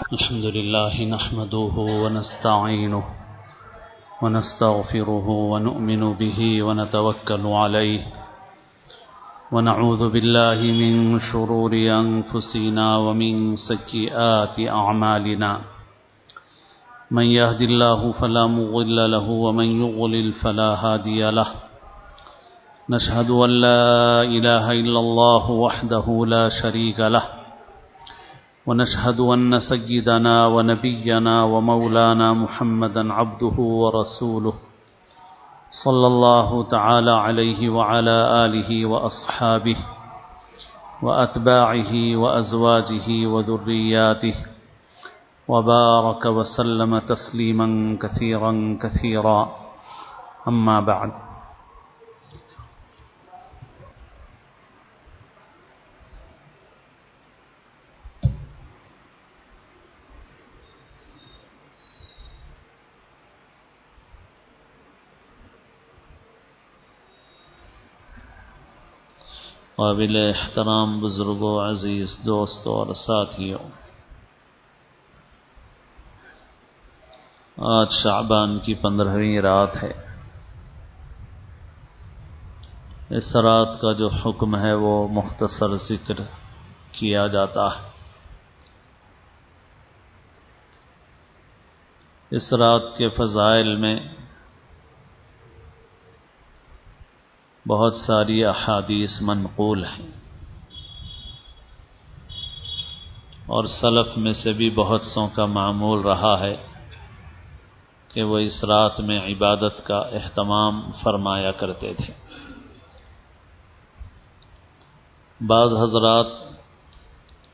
الحمد لله نحمده ونستعينه ونستغفره ونؤمن به ونتوكل عليه ونعوذ بالله من شرور أنفسنا ومن سيئات أعمالنا من يهد الله فلا مضل له ومن يضلل فلا هادي له نشهد أن لا إله إلا الله وحده لا شريك له ونشهد أن سيدنا ونبينا ومولانا محمدا عبده ورسوله صلى الله تعالى عليه وعلى آله وأصحابه وأتباعه وأزواجه وذرياته وبارك وسلم تسليما كثيرا كثيرا أما بعد. قابل احترام بزرگوں، عزیز دوستوں اور ساتھیوں، آج شعبان کی 15ویں رات ہے۔ اس رات کا جو حکم ہے وہ مختصر ذکر کیا جاتا ہے۔ اس رات کے فضائل میں بہت ساری احادیث منقول ہیں، اور سلف میں سے بھی بہت سوں کا معمول رہا ہے کہ وہ اس رات میں عبادت کا اہتمام فرمایا کرتے تھے۔ بعض حضرات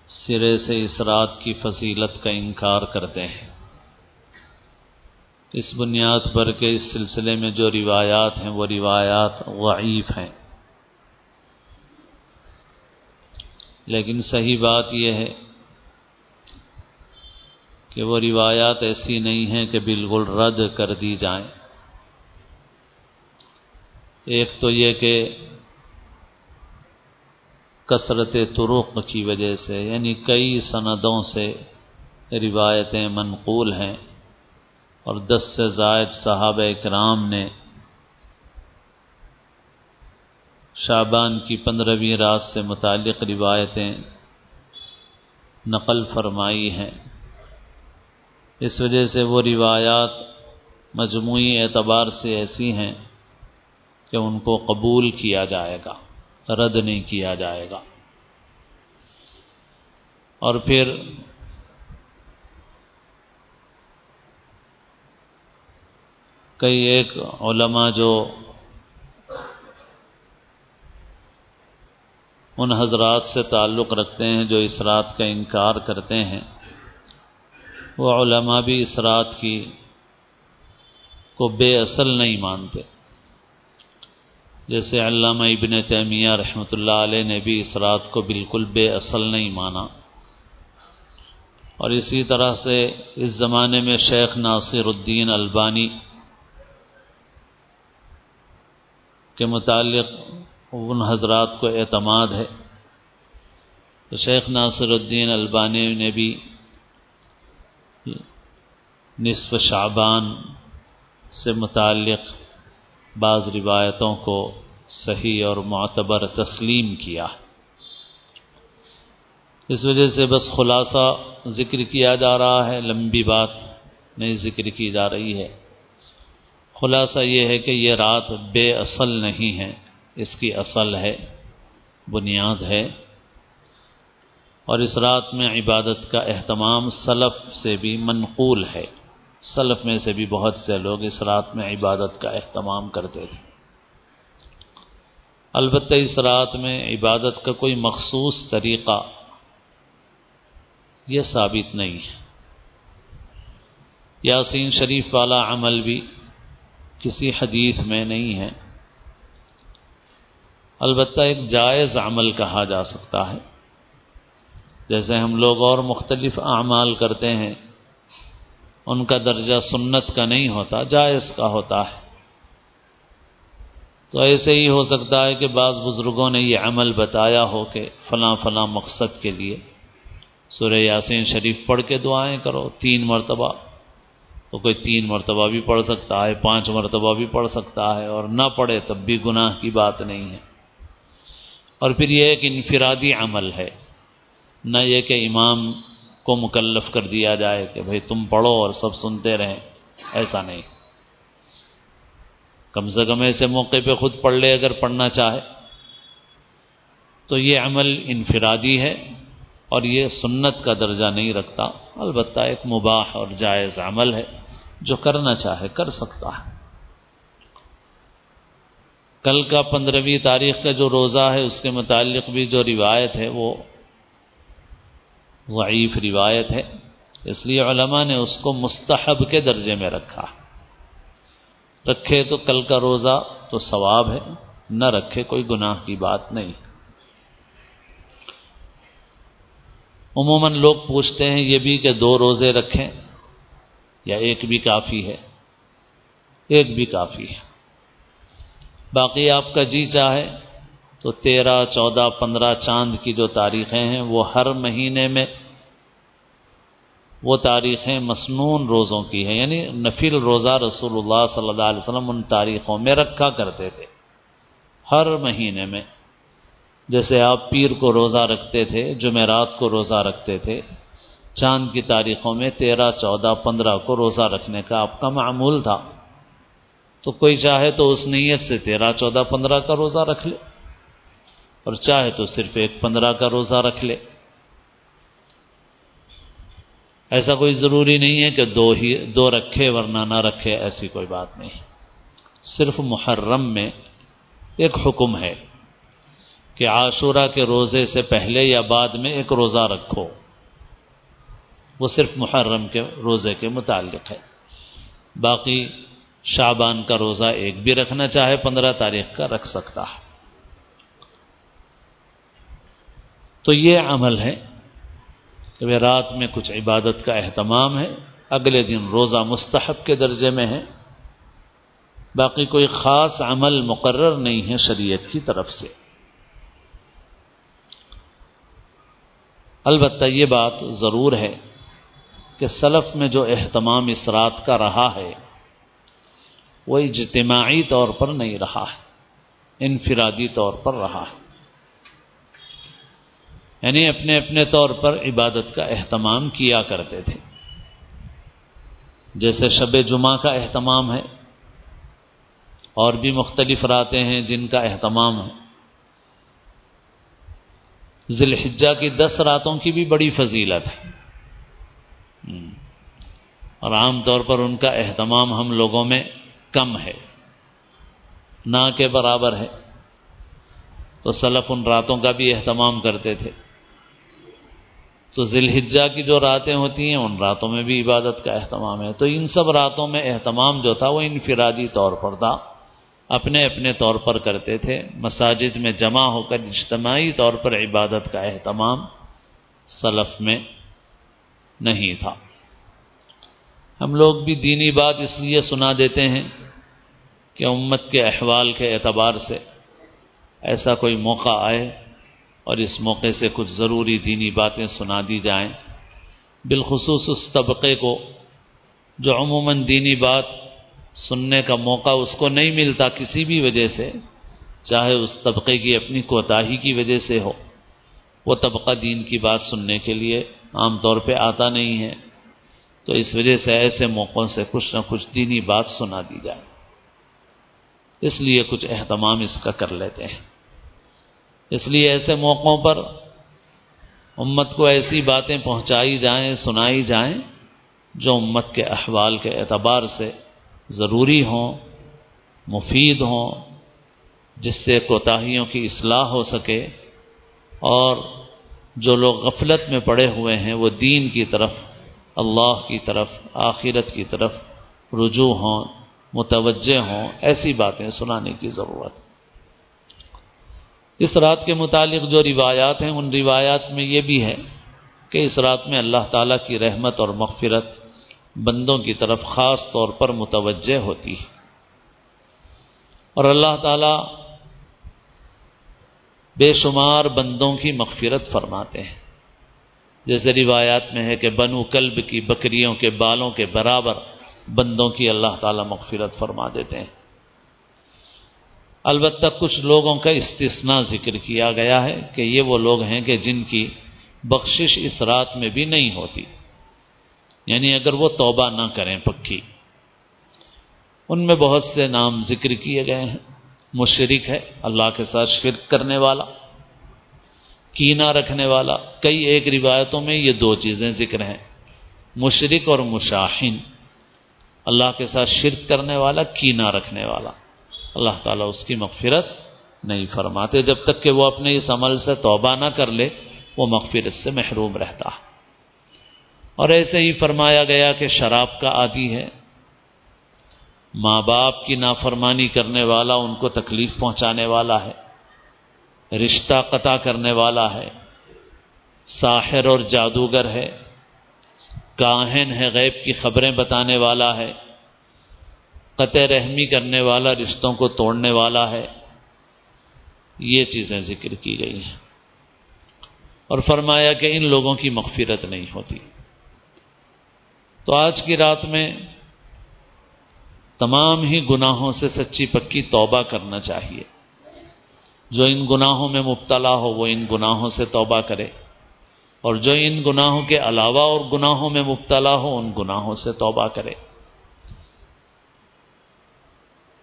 سرے سے اس رات کی فضیلت کا انکار کرتے ہیں، اس بنیاد پر کہ اس سلسلے میں جو روایات ہیں وہ روایات ضعیف ہیں، لیکن صحیح بات یہ ہے کہ وہ روایات ایسی نہیں ہیں کہ بالکل رد کر دی جائیں۔ ایک تو یہ کہ کثرت طرق کی وجہ سے، یعنی کئی سندوں سے روایتیں منقول ہیں، اور 10 سے زائد صحابہ کرام نے شعبان کی 15ویں رات سے متعلق روایتیں نقل فرمائی ہیں۔ اس وجہ سے وہ روایات مجموعی اعتبار سے ایسی ہیں کہ ان کو قبول کیا جائے گا، رد نہیں کیا جائے گا۔ اور پھر کئی ایک علماء جو ان حضرات سے تعلق رکھتے ہیں جو اس رات کا انکار کرتے ہیں، وہ علماء بھی اس رات کو بے اصل نہیں مانتے۔ جیسے علامہ ابن تیمیہ رحمۃ اللہ علیہ نے بھی اس رات کو بالکل بے اصل نہیں مانا، اور اسی طرح سے اس زمانے میں شیخ ناصر الدین البانی کے متعلق ان حضرات کو اعتماد ہے، تو شیخ ناصر الدین البانی نے بھی نصف شعبان سے متعلق بعض روایتوں کو صحیح اور معتبر تسلیم کیا۔ اس وجہ سے بس خلاصہ ذکر کیا جا رہا ہے، لمبی بات نہیں ذکر کی جا رہی ہے۔ خلاصہ یہ ہے کہ یہ رات بے اصل نہیں ہے، اس کی اصل ہے، بنیاد ہے، اور اس رات میں عبادت کا اہتمام سلف سے بھی منقول ہے۔ سلف میں سے بھی بہت سے لوگ اس رات میں عبادت کا اہتمام کرتے تھے۔ البتہ اس رات میں عبادت کا کوئی مخصوص طریقہ یہ ثابت نہیں ہے۔ یاسین شریف والا عمل بھی کسی حدیث میں نہیں ہے، البتہ ایک جائز عمل کہا جا سکتا ہے۔ جیسے ہم لوگ اور مختلف اعمال کرتے ہیں، ان کا درجہ سنت کا نہیں ہوتا، جائز کا ہوتا ہے۔ تو ایسے ہی ہو سکتا ہے کہ بعض بزرگوں نے یہ عمل بتایا ہو کہ فلاں فلاں مقصد کے لیے، سورہ یاسین شریف پڑھ کے دعائیں کرو 3 مرتبہ، تو کوئی 3 مرتبہ بھی پڑھ سکتا ہے، 5 مرتبہ بھی پڑھ سکتا ہے، اور نہ پڑھے تب بھی گناہ کی بات نہیں ہے۔ اور پھر یہ ایک انفرادی عمل ہے، نہ یہ کہ امام کو مکلف کر دیا جائے کہ بھئی تم پڑھو اور سب سنتے رہیں، ایسا نہیں۔ کم سے کم ایسے موقع پہ خود پڑھ لے اگر پڑھنا چاہے، تو یہ عمل انفرادی ہے اور یہ سنت کا درجہ نہیں رکھتا، البتہ ایک مباح اور جائز عمل ہے، جو کرنا چاہے کر سکتا ہے۔ کل کا 15ویں تاریخ کا جو روزہ ہے اس کے متعلق بھی جو روایت ہے وہ ضعیف روایت ہے، اس لیے علماء نے اس کو مستحب کے درجے میں رکھا۔ رکھے تو کل کا روزہ تو ثواب ہے، نہ رکھے کوئی گناہ کی بات نہیں۔ عموماً لوگ پوچھتے ہیں یہ بھی کہ 2 روزے رکھیں یا ایک بھی کافی ہے؟ ایک بھی کافی ہے۔ باقی آپ کا جی چاہے تو 13، 14، 15 چاند کی جو تاریخیں ہیں وہ ہر مہینے میں وہ تاریخیں مسنون روزوں کی ہیں، یعنی نفل روزہ رسول اللہ صلی اللہ علیہ وسلم ان تاریخوں میں رکھا کرتے تھے ہر مہینے میں۔ جیسے آپ پیر کو روزہ رکھتے تھے، جمعرات کو روزہ رکھتے تھے، چاند کی تاریخوں میں 13، 14، 15 کو روزہ رکھنے کا آپ کا معمول تھا۔ تو کوئی چاہے تو اس نیت سے 13، 14، 15 کا روزہ رکھ لے، اور چاہے تو صرف ایک 15 کا روزہ رکھ لے۔ ایسا کوئی ضروری نہیں ہے کہ 2 رکھے ورنہ نہ رکھے، ایسی کوئی بات نہیں۔ صرف محرم میں ایک حکم ہے کہ عاشورہ کے روزے سے پہلے یا بعد میں ایک روزہ رکھو، وہ صرف محرم کے روزے کے متعلق ہے۔ باقی شعبان کا روزہ ایک بھی رکھنا چاہے 15 تاریخ کا رکھ سکتا ہے۔ تو یہ عمل ہے کہ رات میں کچھ عبادت کا اہتمام ہے، اگلے دن روزہ مستحب کے درجے میں ہے، باقی کوئی خاص عمل مقرر نہیں ہے شریعت کی طرف سے۔ البتہ یہ بات ضرور ہے کہ سلف میں جو اہتمام اس رات کا رہا ہے وہ اجتماعی طور پر نہیں رہا ہے، انفرادی طور پر رہا ہے، یعنی اپنے اپنے طور پر عبادت کا اہتمام کیا کرتے تھے۔ جیسے شب جمعہ کا اہتمام ہے، اور بھی مختلف راتیں ہیں جن کا اہتمام ہے۔ ذی الحجہ کی 10 راتوں کی بھی بڑی فضیلت ہے، اور عام طور پر ان کا اہتمام ہم لوگوں میں کم ہے، نہ کے برابر ہے۔ تو سلف ان راتوں کا بھی اہتمام کرتے تھے۔ تو ذی الحجہ کی جو راتیں ہوتی ہیں ان راتوں میں بھی عبادت کا اہتمام ہے۔ تو ان سب راتوں میں اہتمام جو تھا وہ انفرادی طور پر تھا، اپنے اپنے طور پر کرتے تھے۔ مساجد میں جمع ہو کر اجتماعی طور پر عبادت کا اہتمام سلف میں نہیں تھا۔ ہم لوگ بھی دینی بات اس لیے سنا دیتے ہیں کہ امت کے احوال کے اعتبار سے ایسا کوئی موقع آئے اور اس موقع سے کچھ ضروری دینی باتیں سنا دی جائیں، بالخصوص اس طبقے کو جو عموماً دینی بات سننے کا موقع اس کو نہیں ملتا کسی بھی وجہ سے، چاہے اس طبقے کی اپنی کوتاہی کی وجہ سے ہو، وہ طبقہ دین کی بات سننے کے لیے عام طور پہ آتا نہیں ہے۔ تو اس وجہ سے ایسے موقعوں سے کچھ نہ کچھ دینی بات سنا دی جائے، اس لیے کچھ اہتمام اس کا کر لیتے ہیں۔ اس لیے ایسے موقعوں پر امت کو ایسی باتیں پہنچائی جائیں، سنائی جائیں جو امت کے احوال کے اعتبار سے ضروری ہوں، مفید ہوں، جس سے کوتاہیوں کی اصلاح ہو سکے، اور جو لوگ غفلت میں پڑے ہوئے ہیں وہ دین کی طرف، اللہ کی طرف، آخرت کی طرف رجوع ہوں، متوجہ ہوں، ایسی باتیں سنانے کی ضرورت ہے۔ اس رات کے متعلق جو روایات ہیں ان روایات میں یہ بھی ہے کہ اس رات میں اللہ تعالیٰ کی رحمت اور مغفرت بندوں کی طرف خاص طور پر متوجہ ہوتی ہے، اور اللہ تعالیٰ بے شمار بندوں کی مغفرت فرماتے ہیں۔ جیسے روایات میں ہے کہ بنو کلب کی بکریوں کے بالوں کے برابر بندوں کی اللہ تعالیٰ مغفرت فرما دیتے ہیں۔ البتہ کچھ لوگوں کا استثناء ذکر کیا گیا ہے کہ یہ وہ لوگ ہیں کہ جن کی بخشش اس رات میں بھی نہیں ہوتی، یعنی اگر وہ توبہ نہ کریں پکی۔ ان میں بہت سے نام ذکر کیے گئے ہیں۔ مشرک ہے، اللہ کے ساتھ شرک کرنے والا، کینہ رکھنے والا۔ کئی ایک روایتوں میں یہ دو چیزیں ذکر ہیں، مشرک اور مشاحن۔ اللہ کے ساتھ شرک کرنے والا، کینہ رکھنے والا، اللہ تعالیٰ اس کی مغفرت نہیں فرماتے جب تک کہ وہ اپنے اس عمل سے توبہ نہ کر لے، وہ مغفرت سے محروم رہتا ہے۔ اور ایسے ہی فرمایا گیا کہ شراب کا عادی ہے، ماں باپ کی نافرمانی کرنے والا، ان کو تکلیف پہنچانے والا ہے، رشتہ قطع کرنے والا ہے، ساحر اور جادوگر ہے، کاہن ہے، غیب کی خبریں بتانے والا ہے، قطع رحمی کرنے والا، رشتوں کو توڑنے والا ہے۔ یہ چیزیں ذکر کی گئی ہیں اور فرمایا کہ ان لوگوں کی مغفرت نہیں ہوتی۔ تو آج کی رات میں تمام ہی گناہوں سے سچی پکی توبہ کرنا چاہیے۔ جو ان گناہوں میں مبتلا ہو وہ ان گناہوں سے توبہ کرے، اور جو ان گناہوں کے علاوہ اور گناہوں میں مبتلا ہو ان گناہوں سے توبہ کرے۔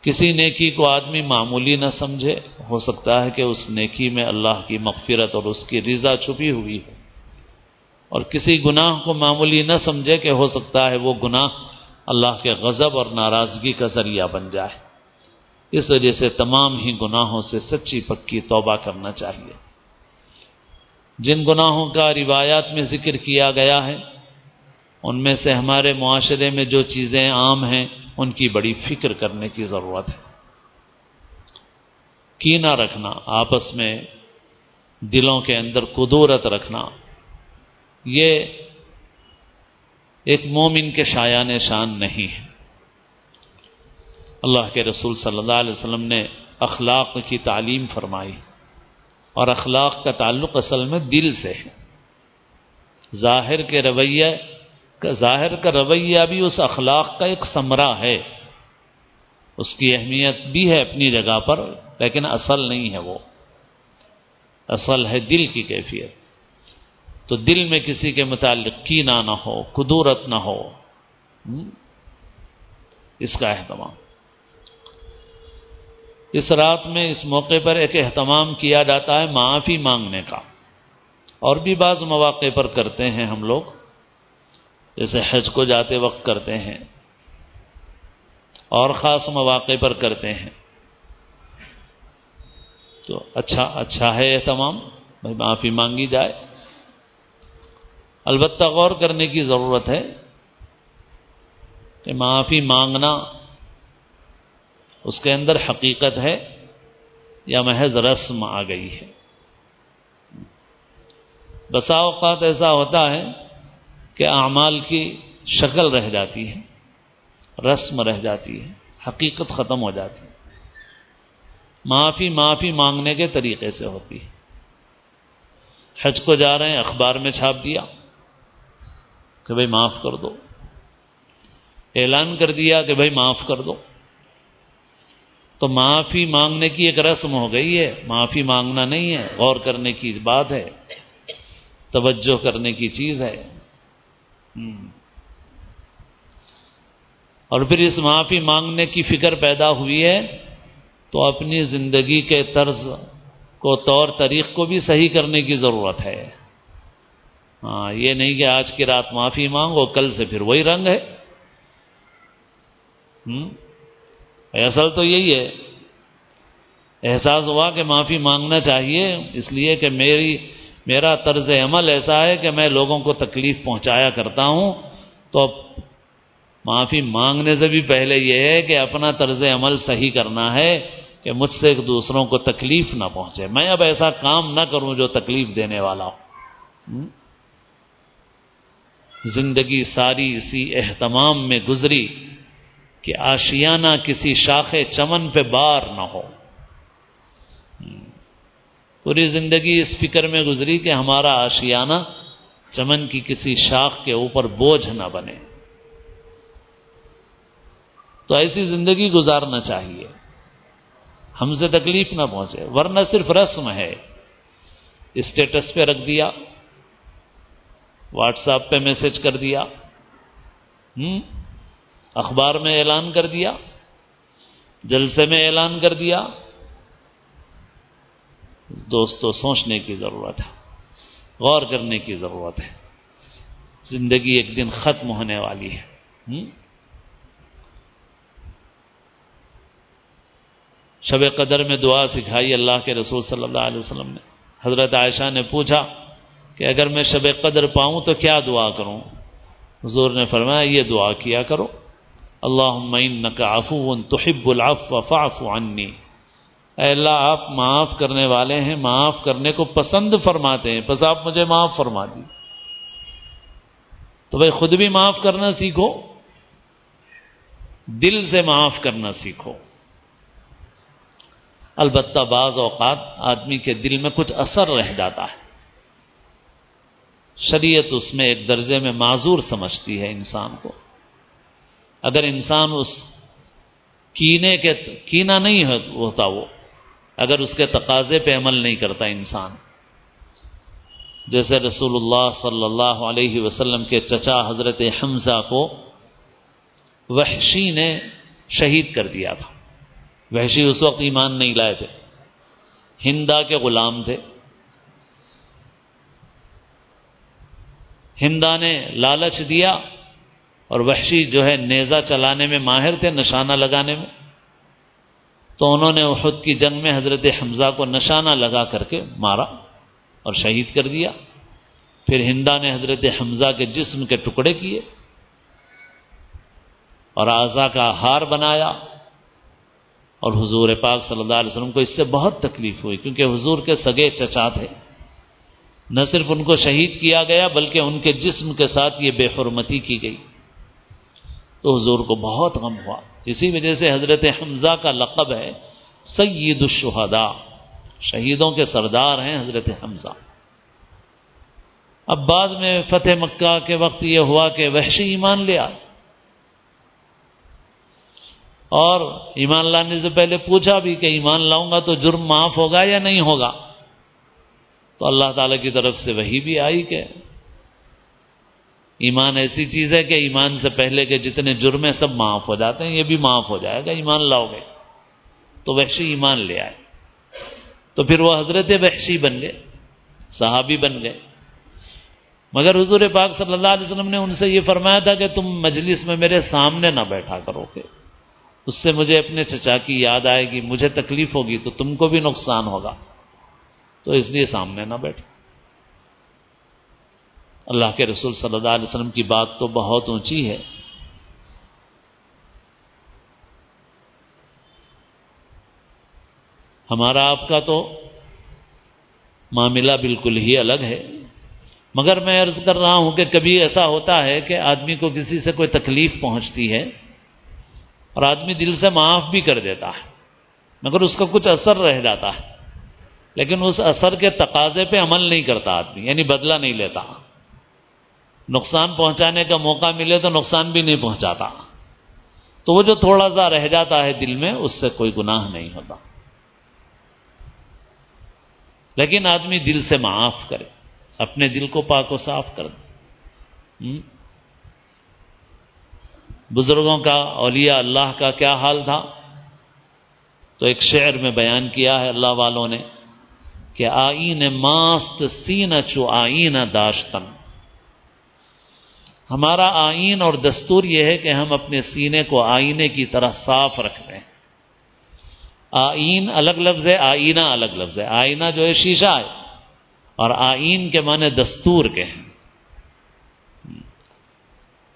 کسی نیکی کو آدمی معمولی نہ سمجھے، ہو سکتا ہے کہ اس نیکی میں اللہ کی مغفرت اور اس کی رضا چھپی ہوئی ہو، اور کسی گناہ کو معمولی نہ سمجھے کہ ہو سکتا ہے وہ گناہ اللہ کے غضب اور ناراضگی کا ذریعہ بن جائے۔ اس وجہ سے تمام ہی گناہوں سے سچی پکی توبہ کرنا چاہیے۔ جن گناہوں کا روایات میں ذکر کیا گیا ہے، ان میں سے ہمارے معاشرے میں جو چیزیں عام ہیں ان کی بڑی فکر کرنے کی ضرورت ہے۔ کینہ رکھنا، آپس میں دلوں کے اندر کدورت رکھنا، یہ ایک مومن کے شایان شان نہیں ہے۔ اللہ کے رسول صلی اللہ علیہ وسلم نے اخلاق کی تعلیم فرمائی، اور اخلاق کا تعلق اصل میں دل سے ہے۔ ظاہر کا رویہ بھی اس اخلاق کا ایک ثمرہ ہے، اس کی اہمیت بھی ہے اپنی جگہ پر، لیکن اصل نہیں ہے وہ، اصل ہے دل کی کیفیت۔ تو دل میں کسی کے متعلق کینہ نہ ہو، کدورت نہ ہو، اس کا اہتمام۔ اس رات میں اس موقع پر ایک اہتمام کیا جاتا ہے معافی مانگنے کا، اور بھی بعض مواقع پر کرتے ہیں ہم لوگ، جیسے حج کو جاتے وقت کرتے ہیں، اور خاص مواقع پر کرتے ہیں۔ تو اچھا ہے اہتمام، بھائی معافی مانگی جائے۔ البتہ غور کرنے کی ضرورت ہے کہ معافی مانگنا اس کے اندر حقیقت ہے یا محض رسم آ گئی ہے۔ بسا اوقات ایسا ہوتا ہے کہ اعمال کی شکل رہ جاتی ہے، رسم رہ جاتی ہے، حقیقت ختم ہو جاتی ہے۔ معافی مانگنے کے طریقے سے ہوتی ہے۔ حج کو جا رہے ہیں، اخبار میں چھاپ دیا کہ بھائی معاف کر دو، اعلان کر دیا کہ بھائی معاف کر دو، تو معافی مانگنے کی ایک رسم ہو گئی ہے۔ معافی مانگنا نہیں ہے، غور کرنے کی بات ہے، توجہ کرنے کی چیز ہے۔ اور پھر اس معافی مانگنے کی فکر پیدا ہوئی ہے تو اپنی زندگی کے طرز کو، طور طریق کو بھی صحیح کرنے کی ضرورت ہے۔ یہ نہیں کہ آج کی رات معافی مانگو، کل سے پھر وہی رنگ ہے۔ اصل تو یہی ہے، احساس ہوا کہ معافی مانگنا چاہیے، اس لیے کہ میرا طرز عمل ایسا ہے کہ میں لوگوں کو تکلیف پہنچایا کرتا ہوں، تو اب معافی مانگنے سے بھی پہلے یہ ہے کہ اپنا طرز عمل صحیح کرنا ہے کہ مجھ سے دوسروں کو تکلیف نہ پہنچے، میں اب ایسا کام نہ کروں جو تکلیف دینے والا ہو۔ زندگی ساری اسی اہتمام میں گزری کہ آشیانہ کسی شاخ چمن پہ بار نہ ہو۔ پوری زندگی اس فکر میں گزری کہ ہمارا آشیانہ چمن کی کسی شاخ کے اوپر بوجھ نہ بنے. تو ایسی زندگی گزارنا چاہیے، ہم سے تکلیف نہ پہنچے، ورنہ صرف رسم ہے. اسٹیٹس پہ رکھ دیا، واٹس ایپ پہ میسج کر دیا، اخبار میں اعلان کر دیا، جلسے میں اعلان کر دیا. دوستو سوچنے کی ضرورت ہے، غور کرنے کی ضرورت ہے. زندگی ایک دن ختم ہونے والی ہے. شب قدر میں دعا سکھائی اللہ کے رسول صلی اللہ علیہ وسلم نے. حضرت عائشہ نے پوچھا کہ اگر میں شب قدر پاؤں تو کیا دعا کروں؟ حضور نے فرمایا یہ دعا کیا کرو، اللہم انک عفو تحب العفو فاعف عنی. اے اللہ آپ معاف کرنے والے ہیں، معاف کرنے کو پسند فرماتے ہیں، بس آپ مجھے معاف فرما دی. تو بھائی خود بھی معاف کرنا سیکھو، دل سے معاف کرنا سیکھو. البتہ بعض اوقات آدمی کے دل میں کچھ اثر رہ جاتا ہے، شریعت اس میں ایک درجے میں معذور سمجھتی ہے انسان کو. اگر انسان اس کینہ نہیں ہوتا، وہ اگر اس کے تقاضے پہ عمل نہیں کرتا انسان، جیسے رسول اللہ صلی اللہ علیہ وسلم کے چچا حضرت حمزہ کو وحشی نے شہید کر دیا تھا. وحشی اس وقت ایمان نہیں لائے تھے، ہندا کے غلام تھے. ہندا نے لالچ دیا، اور وحشی جو ہے نیزہ چلانے میں ماہر تھے، نشانہ لگانے میں. تو انہوں نے احد کی جنگ میں حضرت حمزہ کو نشانہ لگا کر کے مارا اور شہید کر دیا. پھر ہندا نے حضرت حمزہ کے جسم کے ٹکڑے کیے اور اعضاء کا ہار بنایا. اور حضور پاک صلی اللہ علیہ وسلم کو اس سے بہت تکلیف ہوئی، کیونکہ حضور کے سگے چچا تھے. نہ صرف ان کو شہید کیا گیا بلکہ ان کے جسم کے ساتھ یہ بے حرمتی کی گئی. تو حضور کو بہت غم ہوا. اسی وجہ سے حضرت حمزہ کا لقب ہے سید الشہداء، شہیدوں کے سردار ہیں حضرت حمزہ. اب بعد میں فتح مکہ کے وقت یہ ہوا کہ وحشی ایمان لے آئے، اور ایمان لانے سے پہلے پوچھا بھی کہ ایمان لاؤں گا تو جرم معاف ہوگا یا نہیں ہوگا؟ تو اللہ تعالیٰ کی طرف سے وحی بھی آئی کہ ایمان ایسی چیز ہے کہ ایمان سے پہلے کے جتنے جرم ہیں سب معاف ہو جاتے ہیں، یہ بھی معاف ہو جائے گا ایمان لاؤ گے. تو وحشی ایمان لے آئے. تو پھر وہ حضرت وحشی بن گئے، صحابی بن گئے. مگر حضور پاک صلی اللہ علیہ وسلم نے ان سے یہ فرمایا تھا کہ تم مجلس میں میرے سامنے نہ بیٹھا کرو، کہ اس سے مجھے اپنے چچا کی یاد آئے گی، مجھے تکلیف ہوگی تو تم کو بھی نقصان ہوگا، تو اس لیے سامنے نہ بیٹھو. اللہ کے رسول صلی اللہ علیہ وسلم کی بات تو بہت اونچی ہے. ہمارا آپ کا تو معاملہ بالکل ہی الگ ہے. مگر میں عرض کر رہا ہوں کہ کبھی ایسا ہوتا ہے کہ آدمی کو کسی سے کوئی تکلیف پہنچتی ہے اور آدمی دل سے معاف بھی کر دیتا ہے، مگر اس کا کچھ اثر رہ جاتا ہے، لیکن اس اثر کے تقاضے پہ عمل نہیں کرتا آدمی، یعنی بدلہ نہیں لیتا. نقصان پہنچانے کا موقع ملے تو نقصان بھی نہیں پہنچاتا. تو وہ جو تھوڑا سا رہ جاتا ہے دل میں، اس سے کوئی گناہ نہیں ہوتا. لیکن آدمی دل سے معاف کرے، اپنے دل کو پاک و صاف کر دے. بزرگوں کا، اولیاء اللہ کا کیا حال تھا؟ تو ایک شعر میں بیان کیا ہے اللہ والوں نے کہ آئین ماست سینہ چو آئینہ داشتن. ہمارا آئین اور دستور یہ ہے کہ ہم اپنے سینے کو آئینے کی طرح صاف رکھ لیں. آئین الگ لفظ ہے، آئینہ الگ لفظ ہے. آئینہ جو ہے شیشہ ہے، اور آئین کے معنی دستور کے ہیں.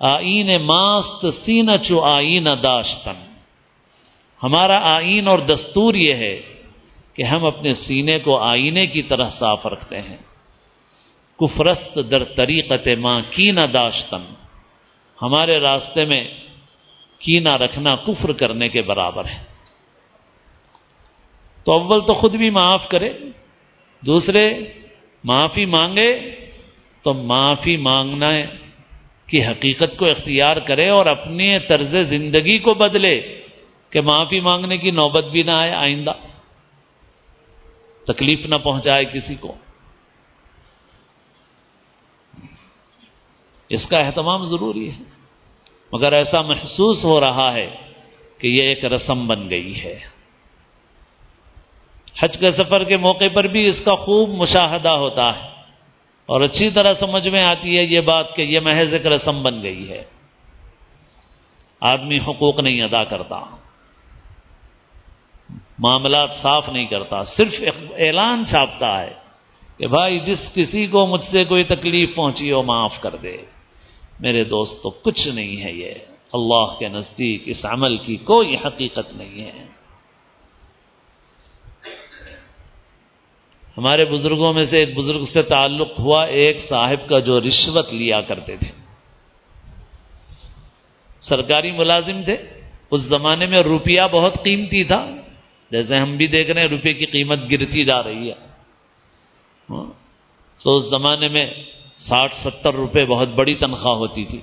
آئین ماست سینہ چو آئینہ داشتن. ہمارا آئین اور دستور یہ ہے کہ ہم اپنے سینے کو آئینے کی طرح صاف رکھتے ہیں. کفرست در طریقت ما کینہ داشتن. ہمارے راستے میں کینہ رکھنا کفر کرنے کے برابر ہے. تو اول تو خود بھی معاف کرے، دوسرے معافی مانگے، تو معافی مانگنا کی حقیقت کو اختیار کرے اور اپنے طرز زندگی کو بدلے کہ معافی مانگنے کی نوبت بھی نہ آئے، آئندہ تکلیف نہ پہنچائے کسی کو. اس کا اہتمام ضروری ہے، مگر ایسا محسوس ہو رہا ہے کہ یہ ایک رسم بن گئی ہے. حج کے سفر کے موقع پر بھی اس کا خوب مشاہدہ ہوتا ہے اور اچھی طرح سمجھ میں آتی ہے یہ بات کہ یہ محض ایک رسم بن گئی ہے. آدمی حقوق نہیں ادا کرتا، معاملات صاف نہیں کرتا، صرف اعلان چھاپتا ہے کہ بھائی جس کسی کو مجھ سے کوئی تکلیف پہنچی ہو معاف کر دے. میرے دوستو کچھ نہیں ہے یہ، اللہ کے نزدیک اس عمل کی کوئی حقیقت نہیں ہے. ہمارے بزرگوں میں سے ایک بزرگ سے تعلق ہوا ایک صاحب کا جو رشوت لیا کرتے تھے. سرکاری ملازم تھے. اس زمانے میں روپیہ بہت قیمتی تھا، جیسے ہم بھی دیکھ رہے ہیں روپے کی قیمت گرتی جا رہی ہے. تو اس زمانے میں 60-70 روپے بہت بڑی تنخواہ ہوتی تھی.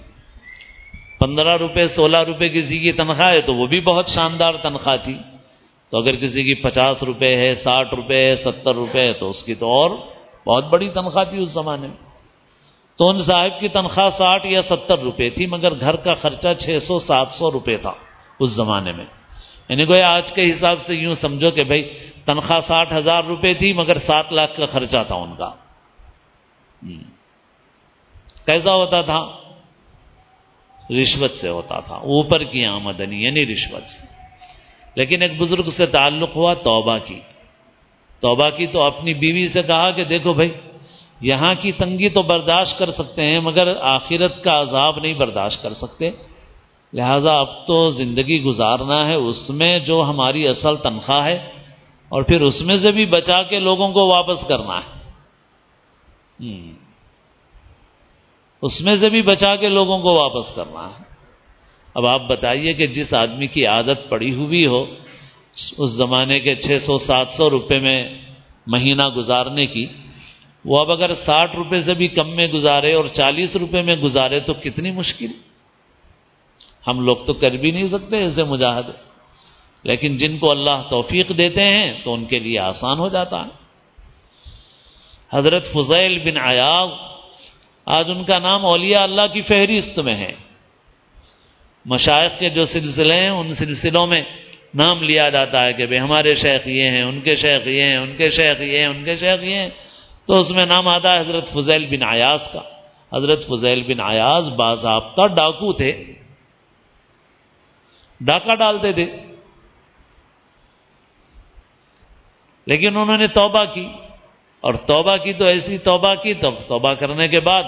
15 روپے 16 روپے کسی کی تنخواہ ہے تو وہ بھی بہت شاندار تنخواہ تھی. تو اگر کسی کی 50 روپے ہے، 60 روپے ہے، 70 روپے ہے تو اس کی تو اور بہت بڑی تنخواہ تھی اس زمانے میں. تو ان صاحب کی تنخواہ 60 یا 70 روپے تھی، مگر گھر کا خرچہ 600-700 روپے تھا اس زمانے میں. یعنی کوئی آج کے حساب سے یوں سمجھو کہ بھائی تنخواہ 60,000 روپے تھی مگر 7 لاکھ کا خرچہ تھا ان کا. کیسا ہوتا تھا؟ رشوت سے ہوتا تھا، اوپر کی آمدنی یعنی رشوت سے. لیکن ایک بزرگ سے تعلق ہوا، توبہ کی تو اپنی بیوی سے کہا کہ دیکھو بھائی یہاں کی تنگی تو برداشت کر سکتے ہیں مگر آخرت کا عذاب نہیں برداشت کر سکتے، لہذا اب تو زندگی گزارنا ہے اس میں جو ہماری اصل تنخواہ ہے اور پھر اس میں سے بھی بچا کے لوگوں کو واپس کرنا ہے. اس میں سے بھی بچا کے لوگوں کو واپس کرنا ہے. اب آپ بتائیے کہ جس آدمی کی عادت پڑی ہوئی ہو اس زمانے کے 600-700 روپے میں مہینہ گزارنے کی، وہ اب اگر 60 روپے سے بھی کم میں گزارے اور 40 روپے میں گزارے تو کتنی مشکل. ہم لوگ تو کر بھی نہیں سکتے ایسے مجاہدے، لیکن جن کو اللہ توفیق دیتے ہیں تو ان کے لیے آسان ہو جاتا ہے. حضرت فضیل بن عیاض، آج ان کا نام اولیاء اللہ کی فہرست میں ہے. مشائخ کے جو سلسلے ہیں ان سلسلوں میں نام لیا جاتا ہے کہ بھئی ہمارے شیخ یہ ہیں، ان کے شیخ یہ ہیں، ان کے شیخ یہ ہیں، ان کے شیخ یہ ہیں، تو اس میں نام آتا ہے حضرت فضیل بن عیاض کا. حضرت فضیل بن عیاض باضابطہ ڈاکو تھے، ڈاکہ ڈالتے تھے، لیکن انہوں نے توبہ کی. اور توبہ کی تو ایسی توبہ کی، توبہ کرنے کے بعد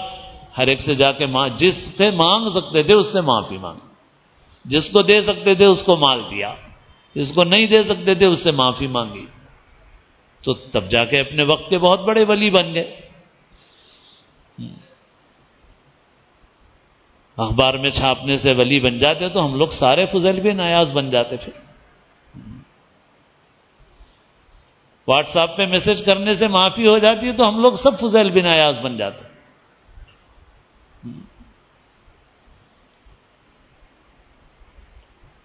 ہر ایک سے جا کے جس سے مانگ سکتے تھے اس سے معافی مانگ، جس کو دے سکتے تھے اس کو مال دیا، جس کو نہیں دے سکتے تھے اس سے معافی مانگی. تو تب جا کے اپنے وقت کے بہت بڑے ولی بن گئے. اخبار میں چھاپنے سے ولی بن جاتے تو ہم لوگ سارے فضیل بن عیاض بن جاتے. پھر واٹس ایپ پہ میسج کرنے سے معافی ہو جاتی ہے تو ہم لوگ سب فضیل بن عیاض بن جاتے.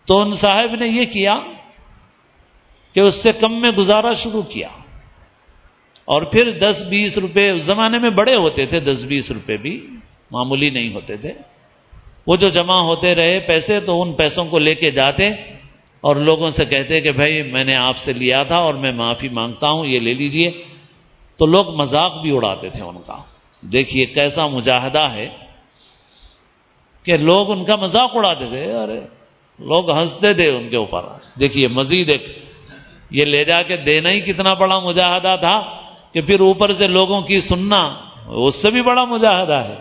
تو ان صاحب نے یہ کیا کہ اس سے کم میں گزارا شروع کیا، اور پھر 10-20 روپے اس زمانے میں بڑے ہوتے تھے، 10-20 روپے بھی معمولی نہیں ہوتے تھے. وہ جو جمع ہوتے رہے پیسے تو ان پیسوں کو لے کے جاتے اور لوگوں سے کہتے کہ بھائی میں نے آپ سے لیا تھا اور میں معافی مانگتا ہوں، یہ لے لیجئے. تو لوگ مذاق بھی اڑاتے تھے ان کا. دیکھیے کیسا مجاہدہ ہے کہ لوگ ان کا مذاق اڑاتے تھے، ارے لوگ ہنستے تھے ان کے اوپر. دیکھیے مزید ایک یہ لے جا کے دینا ہی کتنا بڑا مجاہدہ تھا کہ پھر اوپر سے لوگوں کی سننا اس سے بھی بڑا مجاہدہ ہے.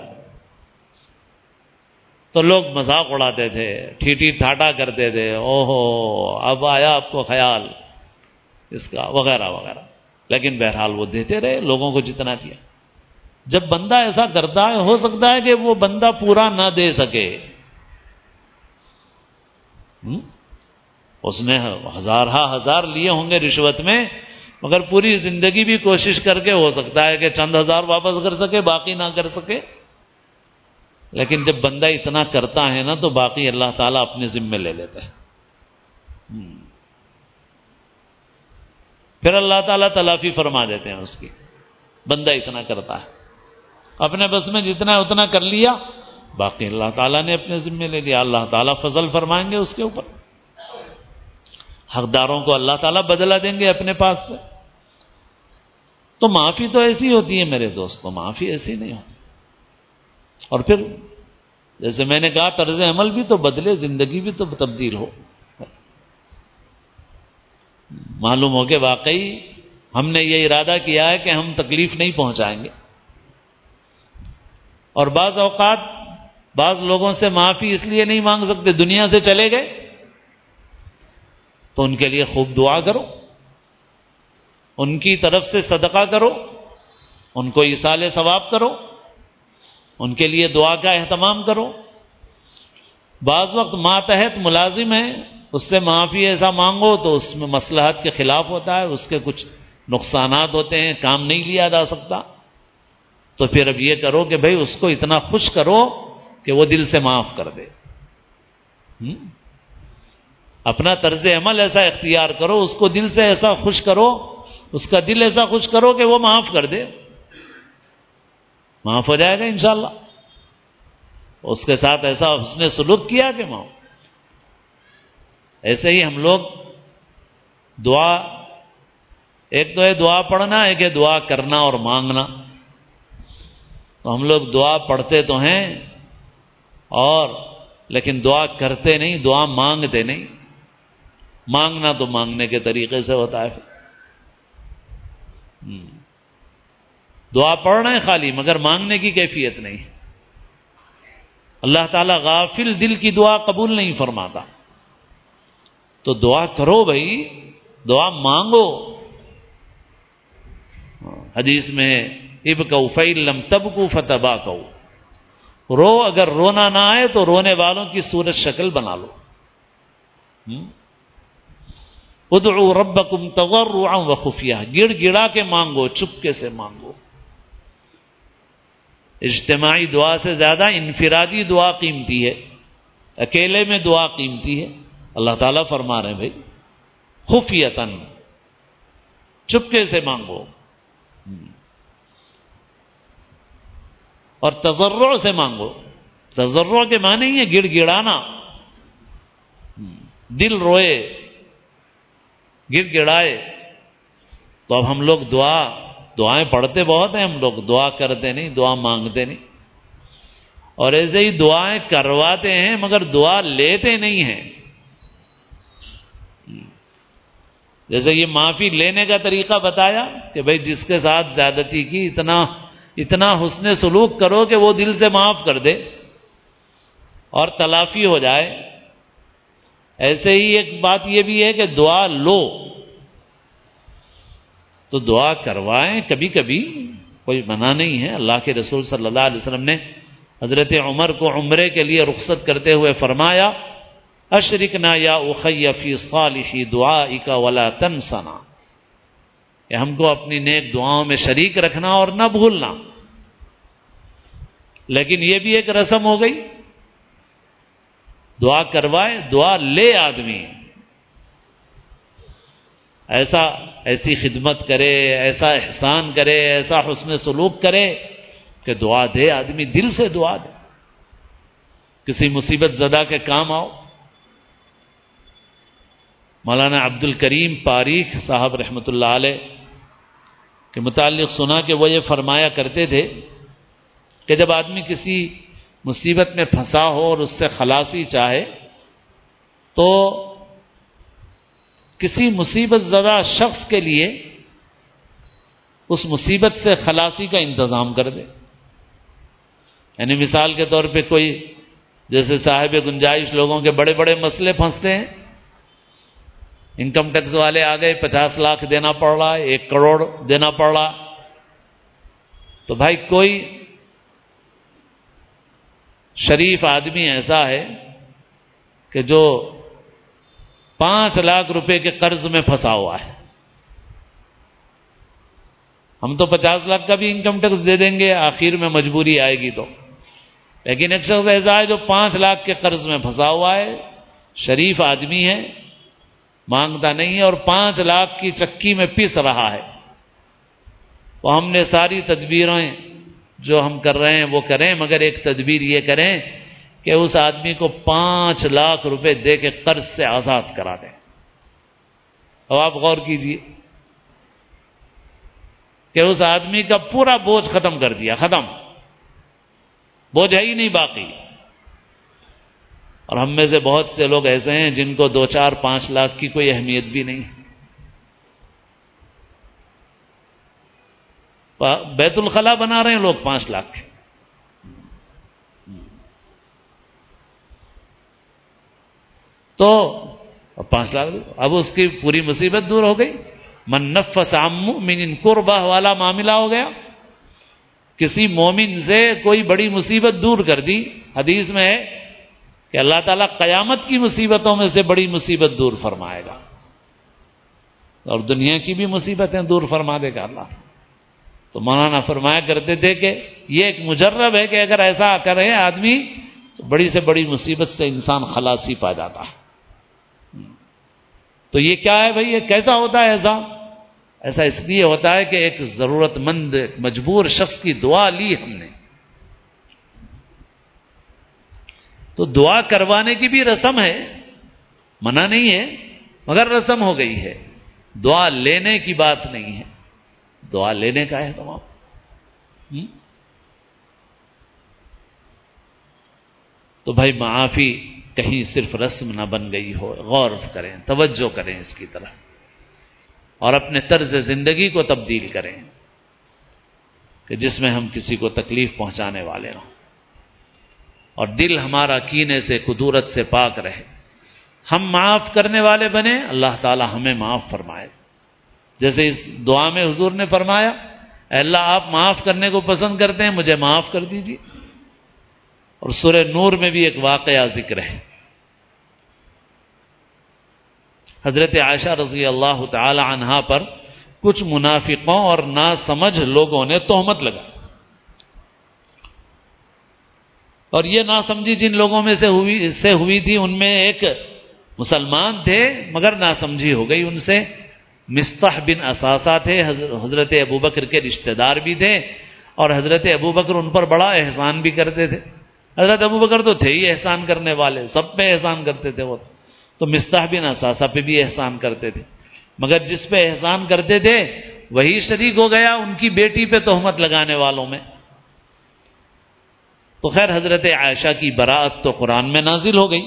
تو لوگ مذاق اڑاتے تھے، ٹھیٹھی ٹھاٹا کرتے تھے، اوہو اب آیا آپ کو خیال اس کا وغیرہ وغیرہ. لیکن بہرحال وہ دیتے رہے لوگوں کو جتنا دیا. جب بندہ ایسا کرتا ہے ہو سکتا ہے کہ وہ بندہ پورا نہ دے سکے، اس نے ہزار لیے ہوں گے رشوت میں، مگر پوری زندگی بھی کوشش کر کے ہو سکتا ہے کہ چند ہزار واپس کر سکے، باقی نہ کر سکے، لیکن جب بندہ اتنا کرتا ہے نا تو باقی اللہ تعالیٰ اپنے ذمے لے لیتا ہے۔ پھر اللہ تعالیٰ تلافی فرما دیتے ہیں اس کی۔ بندہ اتنا کرتا ہے، اپنے بس میں جتنا ہے اتنا کر لیا، باقی اللہ تعالیٰ نے اپنے ذمے لے لیا، اللہ تعالیٰ فضل فرمائیں گے اس کے اوپر، حقداروں کو اللہ تعالیٰ بدلہ دیں گے اپنے پاس سے۔ تو معافی تو ایسی ہوتی ہے میرے دوستوں، معافی ایسی نہیں ہوتی۔ اور پھر جیسے میں نے کہا طرز عمل بھی تو بدلے، زندگی بھی تو تبدیل ہو، معلوم ہو کہ واقعی ہم نے یہ ارادہ کیا ہے کہ ہم تکلیف نہیں پہنچائیں گے۔ اور بعض اوقات بعض لوگوں سے معافی اس لیے نہیں مانگ سکتے، دنیا سے چلے گئے تو ان کے لیے خوب دعا کرو، ان کی طرف سے صدقہ کرو، ان کو ایصال ثواب کرو، ان کے لیے دعا کا اہتمام کرو۔ بعض وقت ماتحت ملازم ہے، اس سے معافی ایسا مانگو تو اس میں مصلحت کے خلاف ہوتا ہے، اس کے کچھ نقصانات ہوتے ہیں، کام نہیں لیا جا سکتا، تو پھر اب یہ کرو کہ بھئی اس کو اتنا خوش کرو کہ وہ دل سے معاف کر دے۔ اپنا طرز عمل ایسا اختیار کرو، اس کو دل سے ایسا خوش کرو، اس کا دل ایسا خوش کرو کہ وہ معاف کر دے، معاف ہو جائے گا انشاءاللہ۔ اس کے ساتھ ایسا اس نے سلوک کیا کہ معاف۔ ایسے ہی ہم لوگ دعا، ایک تو ہے دعا پڑھنا، ایک ہے دعا کرنا اور مانگنا۔ تو ہم لوگ دعا پڑھتے تو ہیں اور لیکن دعا کرتے نہیں، دعا مانگتے نہیں۔ مانگنا تو مانگنے کے طریقے سے ہوتا ہے، دعا پڑھنا ہے خالی، مگر مانگنے کی کیفیت نہیں۔ اللہ تعالیٰ غافل دل کی دعا قبول نہیں فرماتا۔ تو دعا کرو بھائی، دعا مانگو۔ حدیث میں ابکوا فإن لم تبکوا فتباکوا، رو اگر رونا نہ آئے تو رونے والوں کی صورت شکل بنا لو۔ ادعوا ربکم تضرعا وخفیہ، گڑ گڑا کے مانگو، چپکے سے مانگو۔ اجتماعی دعا سے زیادہ انفرادی دعا قیمتی ہے، اکیلے میں دعا قیمتی ہے۔ اللہ تعالیٰ فرما رہے ہیں بھائی خفیتاً، چپکے سے مانگو، اور تضرع سے مانگو۔ تضرع کے معنی ہی ہے گڑ گڑانا، دل روئے، گڑ گڑائے۔ تو اب ہم لوگ دعائیں پڑھتے بہت ہیں، ہم لوگ دعا کرتے نہیں، دعا مانگتے نہیں، اور ایسے ہی دعائیں کرواتے ہیں مگر دعا لیتے نہیں ہیں۔ جیسے یہ معافی لینے کا طریقہ بتایا کہ بھئی جس کے ساتھ زیادتی کی اتنا حسن سلوک کرو کہ وہ دل سے معاف کر دے اور تلافی ہو جائے۔ ایسے ہی ایک بات یہ بھی ہے کہ دعا لو تو دعا کروائیں، کبھی کبھی کوئی منع نہیں ہے۔ اللہ کے رسول صلی اللہ علیہ وسلم نے حضرت عمر کو عمرے کے لیے رخصت کرتے ہوئے فرمایا اشرکنا یا اخی فی صالح دعائک ولا تنسنا، کہ ہم کو اپنی نیک دعاؤں میں شریک رکھنا اور نہ بھولنا۔ لیکن یہ بھی ایک رسم ہو گئی، دعا کروائے، دعا لے آدمی، ایسی خدمت کرے، ایسا احسان کرے، ایسا حسن سلوک کرے کہ دعا دے آدمی، دل سے دعا دے، کسی مصیبت زدہ کے کام آؤ۔ مولانا عبد الکریم پاریخ صاحب رحمۃ اللہ علیہ کے متعلق سنا کہ وہ یہ فرمایا کرتے تھے کہ جب آدمی کسی مصیبت میں پھنسا ہو اور اس سے خلاصی چاہے تو کسی مصیبت زدہ شخص کے لیے اس مصیبت سے خلاصی کا انتظام کر دے۔ یعنی مثال کے طور پہ کوئی جیسے صاحب گنجائش لوگوں کے بڑے بڑے مسئلے پھنستے ہیں، انکم ٹیکس والے آ گئے، 50 لاکھ دینا پڑ رہا ہے، 1 کروڑ دینا پڑ رہا، تو بھائی کوئی شریف آدمی ایسا ہے کہ جو 5 لاکھ روپے کے قرض میں پھنسا ہوا ہے، ہم تو 50 لاکھ کا بھی انکم ٹیکس دے دیں گے آخر میں مجبوری آئے گی تو، لیکن ایک شخص ایسا ہے جو 5 لاکھ کے قرض میں پھنسا ہوا ہے، شریف آدمی ہے، مانگتا نہیں ہے اور 5 لاکھ کی چکی میں پیس رہا ہے. تو ہم نے ساری تدبیریں جو ہم کر رہے ہیں وہ کریں، مگر ایک تدبیر یہ کریں کہ اس آدمی کو 5 لاکھ روپے دے کے قرض سے آزاد کرا دیں. اب آپ غور کیجئے کہ اس آدمی کا پورا بوجھ ختم کر دیا، ختم، بوجھ ہے ہی نہیں باقی. اور ہم میں سے بہت سے لوگ ایسے ہیں جن کو 2, 4, 5 لاکھ کی کوئی اہمیت بھی نہیں. بیت الخلا بنا رہے ہیں لوگ 5 لاکھ کے. تو 5 لاکھ اب اس کی پوری مصیبت دور ہو گئی. من نفس عن مؤمن قربہ والا معاملہ ہو گیا. کسی مومن سے کوئی بڑی مصیبت دور کر دی. حدیث میں ہے کہ اللہ تعالیٰ قیامت کی مصیبتوں میں سے بڑی مصیبت دور فرمائے گا اور دنیا کی بھی مصیبتیں دور فرما دے گا اللہ. تو مولانا فرمایا کرتے تھے کہ یہ ایک مجرب ہے کہ اگر ایسا کرے آدمی تو بڑی سے بڑی مصیبت سے انسان خلاصی پا جاتا ہے. تو یہ کیا ہے بھائی، یہ کیسا ہوتا ہے ایسا اس لیے ہوتا ہے کہ ایک ضرورت مند مجبور شخص کی دعا لی ہم نے. تو دعا کروانے کی بھی رسم ہے، منع نہیں ہے، مگر رسم ہو گئی ہے. دعا لینے کی بات نہیں ہے، دعا لینے کا ہے تمام. تو بھائی معافی کہیں صرف رسم نہ بن گئی ہو، غور کریں، توجہ کریں اس کی طرف اور اپنے طرز زندگی کو تبدیل کریں کہ جس میں ہم کسی کو تکلیف پہنچانے والے ہوں اور دل ہمارا کینے سے کدورت سے پاک رہے. ہم معاف کرنے والے بنے، اللہ تعالی ہمیں معاف فرمائے. جیسے اس دعا میں حضور نے فرمایا اے اللہ آپ معاف کرنے کو پسند کرتے ہیں، مجھے معاف کر دیجیے. اور سورہ نور میں بھی ایک واقعہ ذکر ہے. حضرت عائشہ رضی اللہ تعالی عنہا پر کچھ منافقوں اور ناسمجھ لوگوں نے تہمت لگا. اور یہ ناسمجھی جن لوگوں میں سے ہوئی تھی ان میں ایک مسلمان تھے مگر ناسمجھی ہو گئی ان سے. مصطح بن اساسہ تھے، حضرت ابوبکر کے رشتہ دار بھی تھے اور حضرت ابوبکر ان پر بڑا احسان بھی کرتے تھے. حضرت ابوبکر تو تھے ہی احسان کرنے والے، سب پہ احسان کرتے تھے وہ. تو مصطح بن اساسہ پہ بھی احسان کرتے تھے، مگر جس پہ احسان کرتے تھے وہی شریک ہو گیا ان کی بیٹی پہ تہمت لگانے والوں میں. تو خیر حضرت عائشہ کی براءت تو قرآن میں نازل ہو گئی